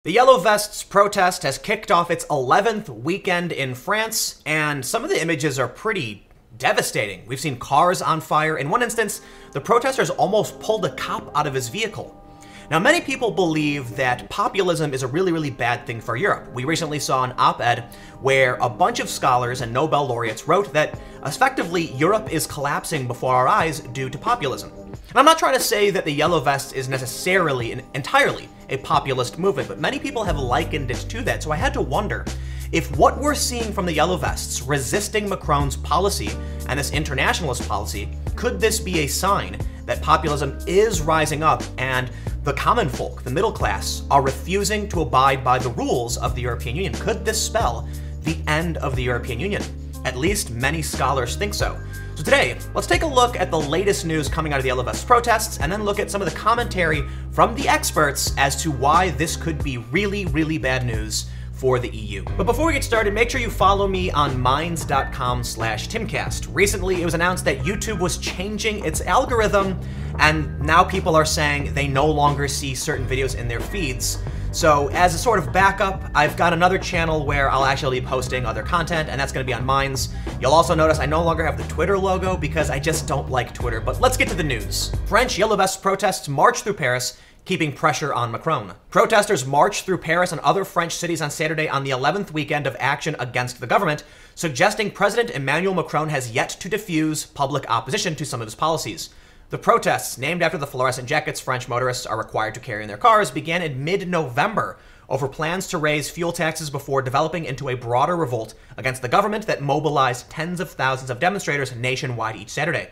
The Yellow Vests protest has kicked off its 11th weekend in France, and some of the images are pretty devastating. We've seen cars on fire. In one instance, the protesters almost pulled a cop out of his vehicle. Now, many people believe that populism is a really bad thing for Europe. We recently saw an op-ed where a bunch of scholars and Nobel laureates wrote that effectively Europe is collapsing before our eyes due to populism. And I'm not trying to say that the Yellow Vests is necessarily and entirely a populist movement, but many people have likened it to that, so I had to wonder if what we're seeing from the Yellow Vests resisting Macron's policy and this internationalist policy, could this be a sign that populism is rising up and the common folk, the middle class, are refusing to abide by the rules of the European Union? Could this spell the end of the European Union? At least many scholars think so. So today, let's take a look at the latest news coming out of the Yellow Vests protests and then look at some of the commentary from the experts as to why this could be really bad news for the EU. But before we get started, make sure you follow me on minds.com/Timcast. Recently, it was announced that YouTube was changing its algorithm, and now people are saying they no longer see certain videos in their feeds. So as a sort of backup, I've got another channel where I'll actually be posting other content, and that's gonna be on Minds. You'll also notice I no longer have the Twitter logo because I just don't like Twitter, but let's get to the news. French Yellow Vest protests march through Paris, keeping pressure on Macron. Protesters marched through Paris and other French cities on Saturday on the 11th weekend of action against the government, suggesting President Emmanuel Macron has yet to diffuse public opposition to some of his policies. The protests, named after the fluorescent jackets French motorists are required to carry in their cars, began in mid-November over plans to raise fuel taxes before developing into a broader revolt against the government that mobilized tens of thousands of demonstrators nationwide each Saturday.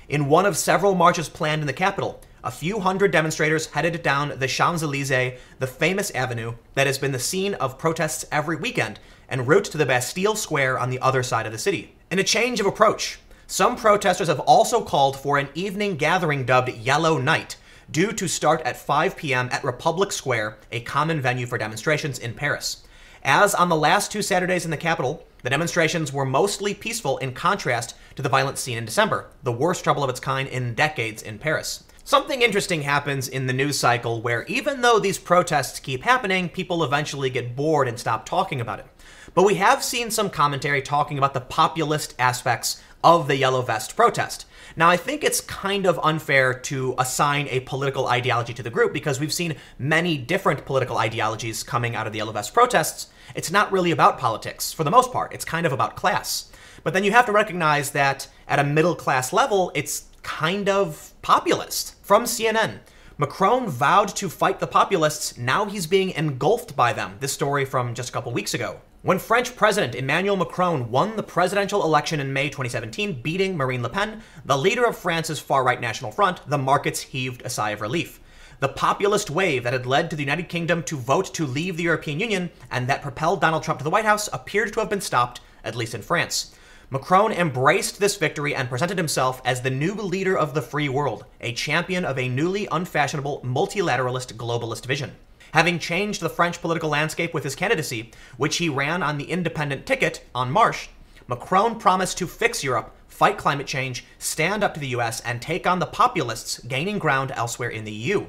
In one of several marches planned in the capital, a few hundred demonstrators headed down the Champs-Élysées, the famous avenue that has been the scene of protests every weekend, en route to the Bastille Square on the other side of the city. In a change of approach, some protesters have also called for an evening gathering dubbed Yellow Night, due to start at 5 p.m. at Republic Square, a common venue for demonstrations in Paris. As on the last two Saturdays in the capital, the demonstrations were mostly peaceful in contrast to the violent scene in December, the worst trouble of its kind in decades in Paris. Something interesting happens in the news cycle where even though these protests keep happening, people eventually get bored and stop talking about it. But we have seen some commentary talking about the populist aspects of the Yellow Vest protest. Now, I think it's kind of unfair to assign a political ideology to the group because we've seen many different political ideologies coming out of the Yellow Vest protests. It's not really about politics, for the most part. It's kind of about class. But then you have to recognize that at a middle class level, it's kind of populist. From CNN, Macron vowed to fight the populists, now he's being engulfed by them. This story from just a couple weeks ago. When French President Emmanuel Macron won the presidential election in May 2017, beating Marine Le Pen, the leader of France's far-right National Front, the markets heaved a sigh of relief. The populist wave that had led to the United Kingdom to vote to leave the European Union and that propelled Donald Trump to the White House appeared to have been stopped, at least in France. Macron embraced this victory and presented himself as the new leader of the free world, a champion of a newly unfashionable multilateralist globalist vision. Having changed the French political landscape with his candidacy, which he ran on the independent ticket on March, Macron promised to fix Europe, fight climate change, stand up to the US, and take on the populists gaining ground elsewhere in the EU.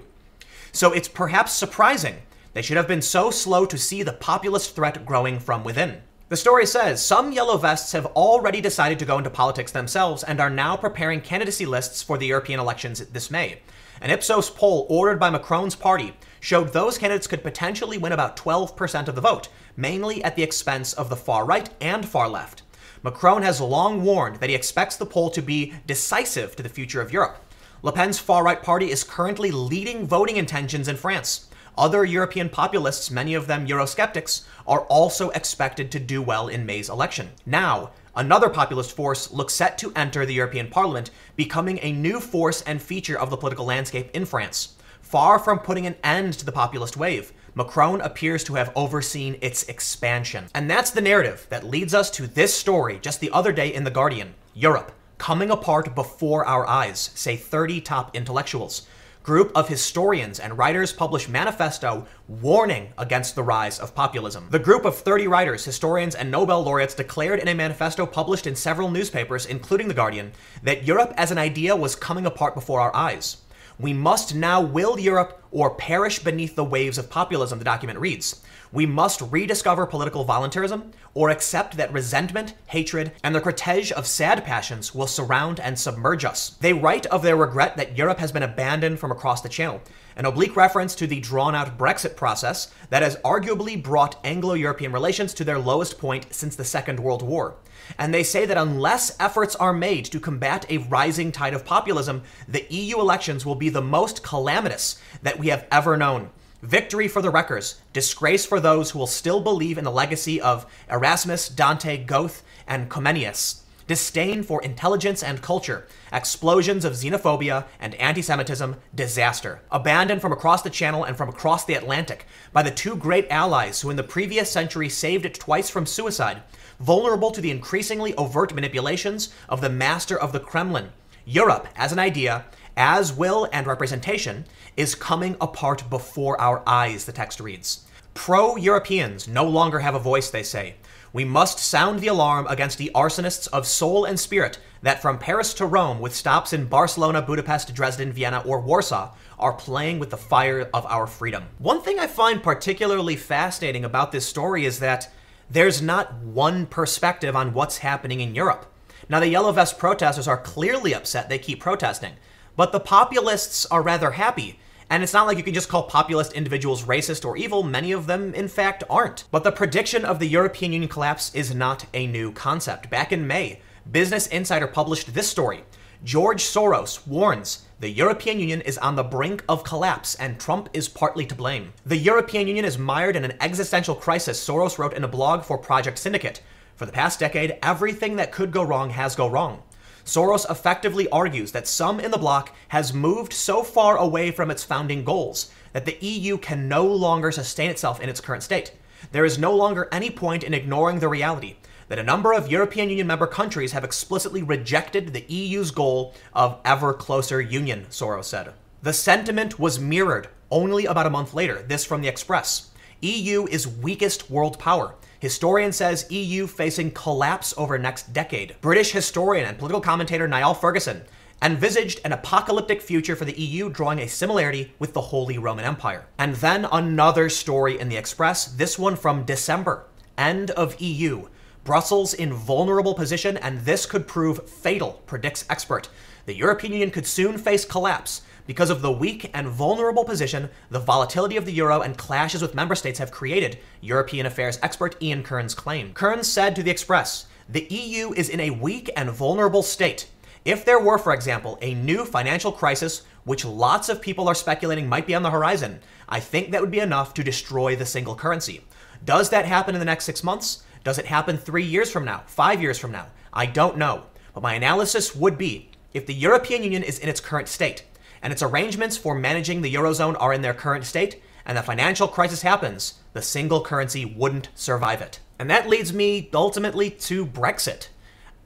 So it's perhaps surprising they should have been so slow to see the populist threat growing from within. The story says some Yellow Vests have already decided to go into politics themselves and are now preparing candidacy lists for the European elections this May. An Ipsos poll ordered by Macron's party showed those candidates could potentially win about 12% of the vote, mainly at the expense of the far right and far left. Macron has long warned that he expects the poll to be decisive to the future of Europe. Le Pen's far-right party is currently leading voting intentions in France. Other European populists, many of them Eurosceptics, are also expected to do well in May's election. Now, another populist force looks set to enter the European Parliament, becoming a new force and feature of the political landscape in France. Far from putting an end to the populist wave, Macron appears to have overseen its expansion. And that's the narrative that leads us to this story just the other day in The Guardian. Europe, coming apart before our eyes, say 30 top intellectuals. Group of historians and writers publish manifesto warning against the rise of populism. The group of 30 writers, historians, and Nobel laureates declared in a manifesto published in several newspapers, including The Guardian, that Europe as an idea was coming apart before our eyes. We must now will Europe or perish beneath the waves of populism, the document reads. We must rediscover political voluntarism or accept that resentment, hatred, and the cortege of sad passions will surround and submerge us. They write of their regret that Europe has been abandoned from across the Channel, an oblique reference to the drawn-out Brexit process that has arguably brought Anglo-European relations to their lowest point since the Second World War. And they say that unless efforts are made to combat a rising tide of populism, the EU elections will be the most calamitous that we have ever known. Victory for the wreckers, disgrace for those who will still believe in the legacy of Erasmus, Dante, Goethe, and Comenius. Disdain for intelligence and culture, explosions of xenophobia and anti-Semitism, disaster. Abandoned from across the Channel and from across the Atlantic by the two great allies who in the previous century saved it twice from suicide, vulnerable to the increasingly overt manipulations of the master of the Kremlin. Europe, as an idea, as will and representation, is coming apart before our eyes, the text reads. Pro-Europeans no longer have a voice, they say. We must sound the alarm against the arsonists of soul and spirit that from Paris to Rome, with stops in Barcelona, Budapest, Dresden, Vienna, or Warsaw, are playing with the fire of our freedom. One thing I find particularly fascinating about this story is that there's not one perspective on what's happening in Europe. Now, the Yellow Vest protesters are clearly upset they keep protesting, but the populists are rather happy. And it's not like you can just call populist individuals racist or evil. Many of them, in fact, aren't. But the prediction of the European Union collapse is not a new concept. Back in May, Business Insider published this story. George Soros warns the European Union is on the brink of collapse and Trump is partly to blame. The European Union is mired in an existential crisis, Soros wrote in a blog for Project Syndicate. For the past decade, everything that could go wrong has gone wrong. Soros effectively argues that some in the bloc has moved so far away from its founding goals that the EU can no longer sustain itself in its current state. There is no longer any point in ignoring the reality that a number of European Union member countries have explicitly rejected the EU's goal of ever closer union, Soros said. The sentiment was mirrored only about a month later, this from the Express. EU is weakest world power. Historian says EU facing collapse over next decade. British historian and political commentator Niall Ferguson envisaged an apocalyptic future for the EU, drawing a similarity with the Holy Roman Empire. And then another story in the Express, this one from December. End of EU. Brussels in vulnerable position, and this could prove fatal, predicts expert. The European Union could soon face collapse because of the weak and vulnerable position the volatility of the euro and clashes with member states have created, European affairs expert Ian Kearns claimed. Kearns said to the Express, the EU is in a weak and vulnerable state. If there were, for example, a new financial crisis, which lots of people are speculating might be on the horizon, I think that would be enough to destroy the single currency. Does that happen in the next 6 months? Does it happen 3 years from now? 5 years from now? I don't know. But my analysis would be, if the European Union is in its current state, and its arrangements for managing the Eurozone are in their current state, and the financial crisis happens, the single currency wouldn't survive it. And that leads me ultimately to Brexit.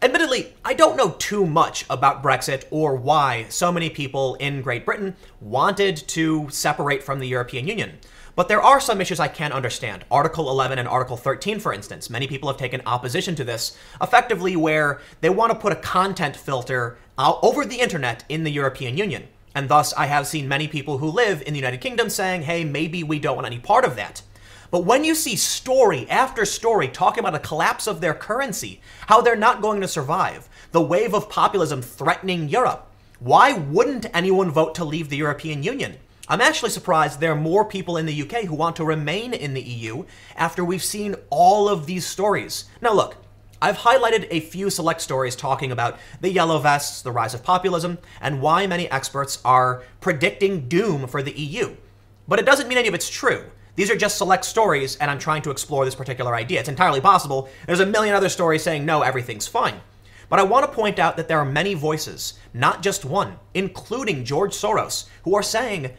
Admittedly, I don't know too much about Brexit or why so many people in Great Britain wanted to separate from the European Union. But there are some issues I can understand. Article 11 and Article 13, for instance. Many people have taken opposition to this, effectively where they want to put a content filter over the internet in the European Union. And thus, I have seen many people who live in the United Kingdom saying, hey, maybe we don't want any part of that. But when you see story after story talking about a collapse of their currency, how they're not going to survive, the wave of populism threatening Europe, why wouldn't anyone vote to leave the European Union? I'm actually surprised there are more people in the UK who want to remain in the EU after we've seen all of these stories. Now look, I've highlighted a few select stories talking about the Yellow Vests, the rise of populism, and why many experts are predicting doom for the EU. But it doesn't mean any of it's true. These are just select stories, and I'm trying to explore this particular idea. It's entirely possible there's a million other stories saying, no, everything's fine. But I want to point out that there are many voices, not just one, including George Soros, who are saying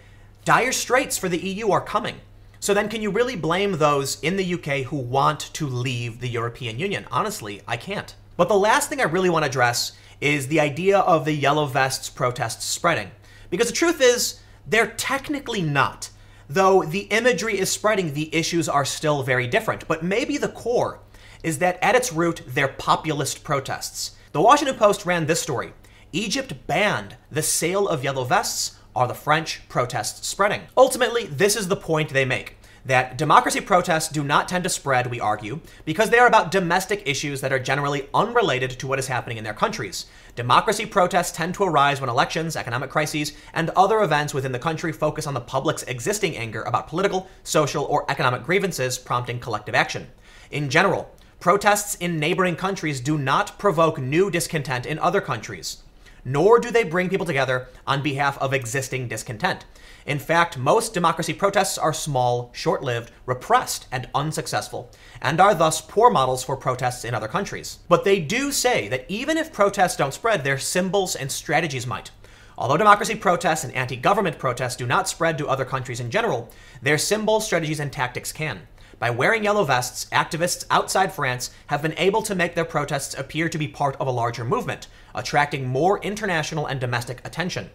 dire straits for the EU are coming. So then can you really blame those in the UK who want to leave the European Union? Honestly, I can't. But the last thing I really want to address is the idea of the Yellow Vests protests spreading. Because the truth is, they're technically not. Though the imagery is spreading, the issues are still very different. But maybe the core is that at its root, they're populist protests. The Washington Post ran this story. Egypt banned the sale of Yellow Vests are the French protests spreading? Ultimately, this is the point they make, that democracy protests do not tend to spread, we argue, because they are about domestic issues that are generally unrelated to what is happening in their countries. Democracy protests tend to arise when elections, economic crises, and other events within the country focus on the public's existing anger about political, social, or economic grievances, prompting collective action. In general, protests in neighboring countries do not provoke new discontent in other countries, nor do they bring people together on behalf of existing discontent. In fact, most democracy protests are small, short-lived, repressed, and unsuccessful, and are thus poor models for protests in other countries. But they do say that even if protests don't spread, their symbols and strategies might. Although democracy protests and anti-government protests do not spread to other countries in general, their symbols, strategies, and tactics can. By wearing yellow vests, activists outside France have been able to make their protests appear to be part of a larger movement, attracting more international and domestic attention.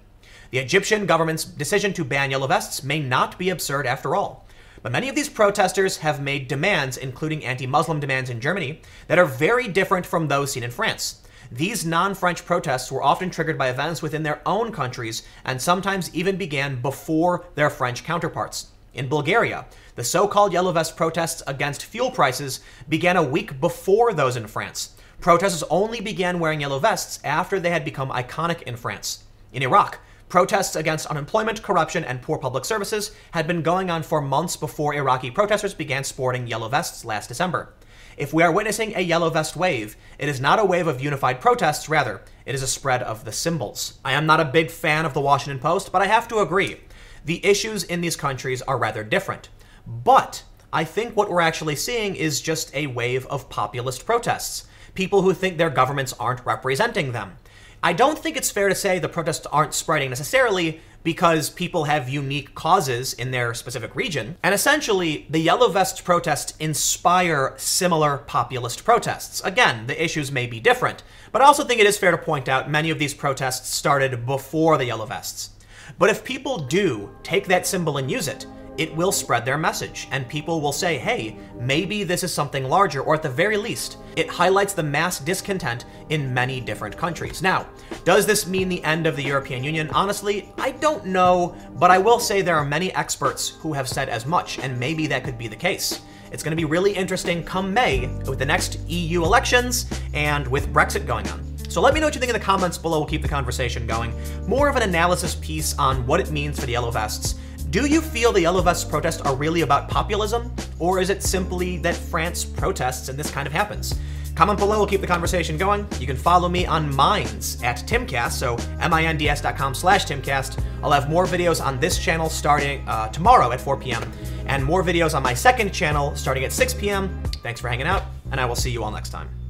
The Egyptian government's decision to ban yellow vests may not be absurd after all. But many of these protesters have made demands, including anti-Muslim demands in Germany, that are very different from those seen in France. These non-French protests were often triggered by events within their own countries and sometimes even began before their French counterparts. In Bulgaria, the so-called Yellow Vest protests against fuel prices began a week before those in France. Protesters only began wearing yellow vests after they had become iconic in France. In Iraq, protests against unemployment, corruption, and poor public services had been going on for months before Iraqi protesters began sporting yellow vests last December. If we are witnessing a yellow vest wave, it is not a wave of unified protests, rather, it is a spread of the symbols. I am not a big fan of the Washington Post, but I have to agree. The issues in these countries are rather different. But I think what we're actually seeing is just a wave of populist protests. People who think their governments aren't representing them. I don't think it's fair to say the protests aren't spreading necessarily because people have unique causes in their specific region. And essentially, the Yellow Vest protests inspire similar populist protests. Again, the issues may be different, but I also think it is fair to point out many of these protests started before the Yellow Vests. But if people do take that symbol and use it, it will spread their message, and people will say, hey, maybe this is something larger, or at the very least, it highlights the mass discontent in many different countries. Now, does this mean the end of the European Union? Honestly, I don't know, but I will say there are many experts who have said as much, and maybe that could be the case. It's going to be really interesting come May with the next EU elections and with Brexit going on. So let me know what you think in the comments below. We'll keep the conversation going. More of an analysis piece on what it means for the Yellow Vests. Do you feel the Yellow Vests protests are really about populism? Or is it simply that France protests and this kind of happens? Comment below, we'll keep the conversation going. You can follow me on Minds at Timcast, so minds.com/Timcast. I'll have more videos on this channel starting tomorrow at 4 p.m. and more videos on my second channel starting at 6 p.m. Thanks for hanging out, and I will see you all next time.